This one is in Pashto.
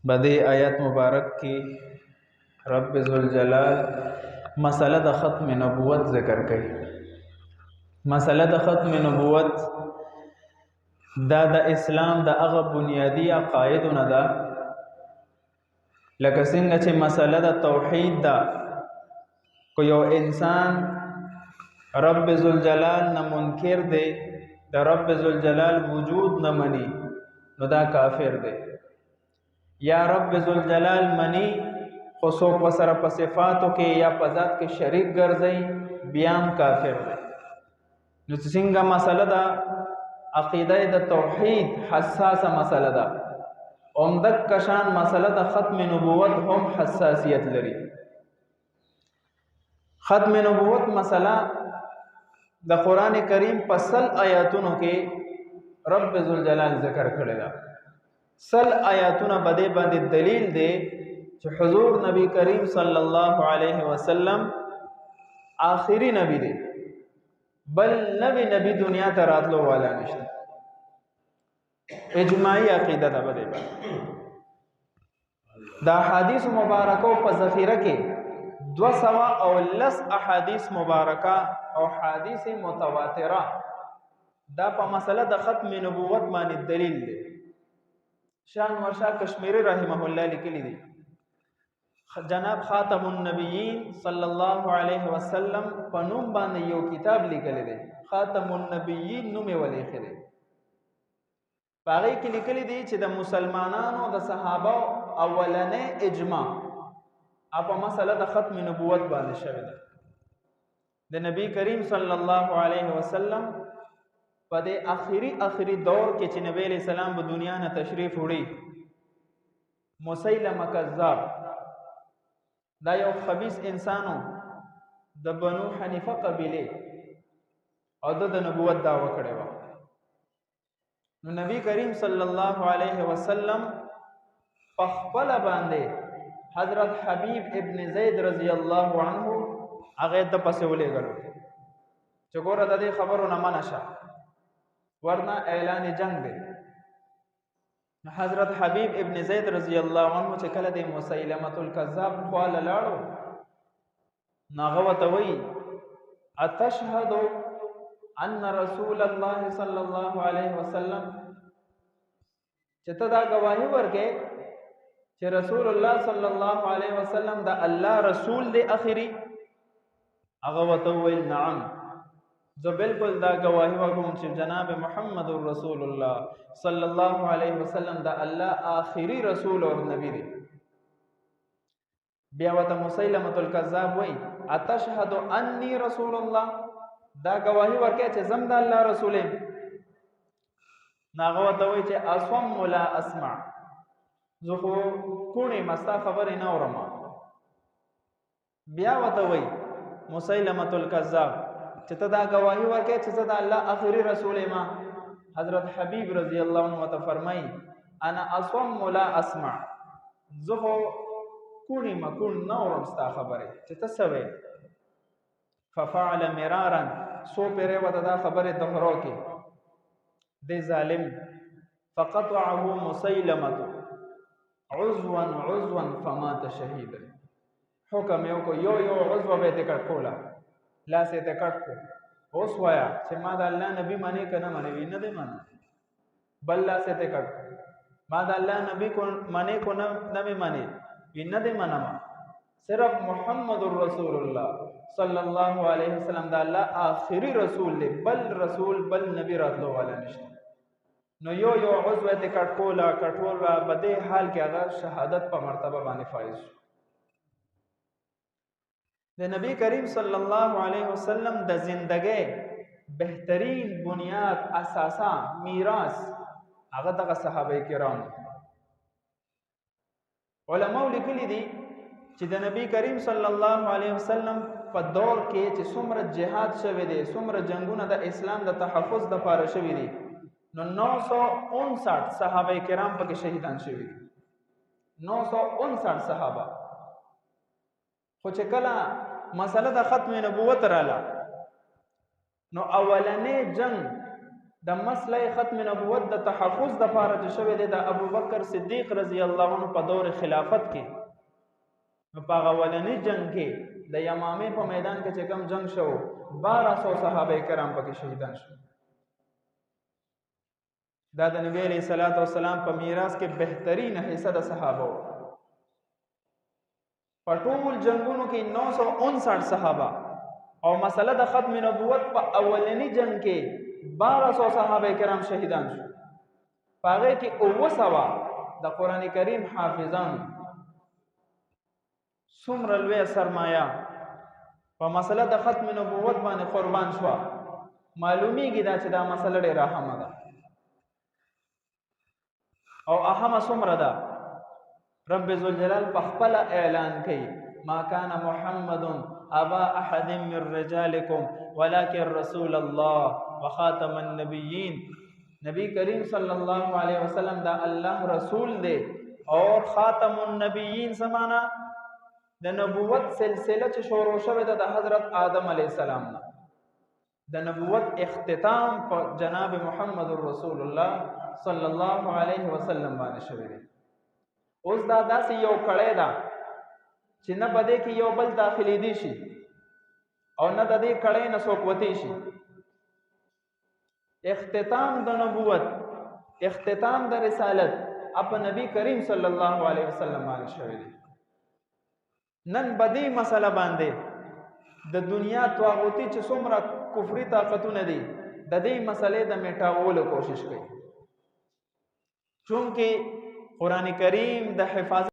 بدی آیت مبارک کی رب ذوالجلال مسئلہ د ختم نبوت ذکر کړي. مسئلہ د ختم نبوت دا د اسلام د هغه بنیادی عقاید نه ده، لکه څنګه چې مسئلہ د توحید ده. کو یو انسان رب ذوالجلال نه منکر دی، د رب ذوالجلال وجود نه مني، نو دا کافر دی. یا رب ذوالجلال منی خو څوک ورسره په صفاتو کې یا په ذات کې شریک ګرځي، بیا هم کافر دی. نو څنګه مسله ده عقیده د توحید حساسه مسله ده، عمدک کشان مسله د ختم نبوت هم حساسیت لري. ختم نبوت مسله د قرآن کریم په 100 آیاتونو کې رب ذوالجلال ذکر کړی ده. 100 آیاتونه بده باندې دلیل دی چې حضور نبی کریم صلی الله علیه وسلم آخری نبی دی، بل نبی دنیا ته راتلو والا نشته. اجماعی عقیده ده بده باندې. دا حدیث مبارکو په ذخیره کې 210 احادیث مبارکه او حدیث متواتره دا په مسله د ختم نبوت باندې دلیل دی. شان ورشا کشمیری رحمه الله لیکلی دی، جناب خاتم النبیین صلی الله علیه وسلم په نوم باندې یو کتاب لیکلی دی، خاتم النبیین نوم یې ولیکلی دی. هغه کې لیکلی دی چې د مسلمانانو د صحابه اولنې اجماع په مسله د ختم نبوت باندې شوی ده. د نبی کریم صلی الله علیه وسلم په دې آخري دور کې چې نبی علیہ السلام په دنیا نه تشریف وړي، مسیلمه کذاب دا یو خبیث انسانو د بنو حنیفه قبیله او د نبوت دعوه کړې و. نو نبی کریم صلی الله علیه وسلم په خپل باندې حضرت حبیب ابن زید رضی الله عنه هغه د پسې ولېږلو چې ګوره د دې خبرو نه منع شه، ورنه اعلان جنگ دی. حضرت حبیب ابن زید رضی الله عنه چې کله د مسیلمه الکذاب خواله لاړو، ناغه وته وی اتشهد ان رسول الله صلی الله علیه وسلم، چې ته دا گواهی ورکې چې رسول الله صلی الله علیه وسلم دا الله رسول دی اخری. هغه وته ویل نعم، زه بالکل دا گواهی ورکوم چې جناب محمد رسول الله صلی الله علیه وسلم دا الله آخری رسول او نبی دی. بیا وته مسیلمه الکذاب وی اتشهد انی رسول الله، دا گواهی ورکې چې زم دا الله رسول یم. ناغه وته وی چې اصم لا اسمع، زه خو کونی مستا خبرې نه اورم. بیا وته وی مسیلمه الکذاب چې ته دا گواهی ورکې چې زه د الله آخري رسول یم. حضرت حبیب رضی الله عنه ته فرمایي انا اصم لا اسمع، زه خو کونی مکون نه اورم ستا خبرې چې ته څه وایې. ففعل مرارا، سو پیرې وته دا خبرې دهرو کې دی ظالم. فقطعه مسیلمه عضوا فمات شهیدا، حکم یو کو یو عضو به ته کټ کولا، لاس ته کټ کو. اوس وایا چې ما د الله نبی معنی کنه معنی نه دی معنی، بل لاس ته کټ کو. ما د الله نبی کو معنی کو نه معنی نه دی معنی، صرف محمد رسول الله صلی الله علیه وسلم دا الله آخری رسول دی، بل رسول بل نبی راتلو والا نشته. نو یو عضو ته کټ کولا کټولا، بده حال کې هغه شهادت په مرتبه باندې فائز شو. د نبی کریم صلی الله علیه وسلم د زندګۍ بهترین بنیاد اساسا میراث هغه دغه صحابه کرام. علماء لیکلي دي چې د نبی کریم صلی الله علیه وسلم په دور کې چې څومره جهاد شوی دی، څومره جنگونه د اسلام د تحفظ د پاره شوی دي، نو 959 صحابه کرام پکې شهیدان شوی دي. 959 صحابه. خو چې کله مسله د ختم نبوت رااله، نو اولنې جنگ د مسله ختم نبوت د تحفظ د پاره چې شوی دی د ابوبکر صدیق رضی الله عنه په دور خلافت کې په اولنی جنگ کې د یمامې په میدان کې چې کوم جنگ شو 1200 صحابه کرام پکې شهیدان شو. دا د نبی علیہ الصلوۃ والسلام په میراث کې بهترین حصہ د صحابه په ټول جنگونو کې 959 صحابه او مسله د ختم نبوت په اولنی جنگ کې 1200 صحابه کرام شهیدان شو. پاغه کې 900 د قران کریم حافظان څومره لوی سرمایه په مسله د ختم نبوت باندې قربان شو. معلومیږي دا چې دا مسله ډېره اهمه ده او اهمه څومره ده. رب ذوالجلال په خپل اعلان کوي ما کان محمد ابا احد من رجالکم ولكن رسول الله وخاتم النبیین. نبی کریم صلی الله علیه وسلم دا الله رسول دی اور خاتم النبیین سمانا د نبوت سلسله چې شروع شوه د حضرت آدم علیه السلام نه د نبوت اختتام په جناب محمد رسول الله صلی الله علیه وسلم باندې شوی دی. اوس دا داسې یو کړی ده چې نه بده کې یو بل داخلي دي شي او نه د دې کړی نه څوک وتی شي. اختتام د نبوت اختتام د رسالت اپ نبی کریم صلی الله علیه وسلم باندې شوی دی. نن بدی مسله باندې د دنیا طاغوتی چې څومره کفري طاقتونه دي د دې مسلې د میټاولو کوشش کوي چونکه قران کریم د حفاظت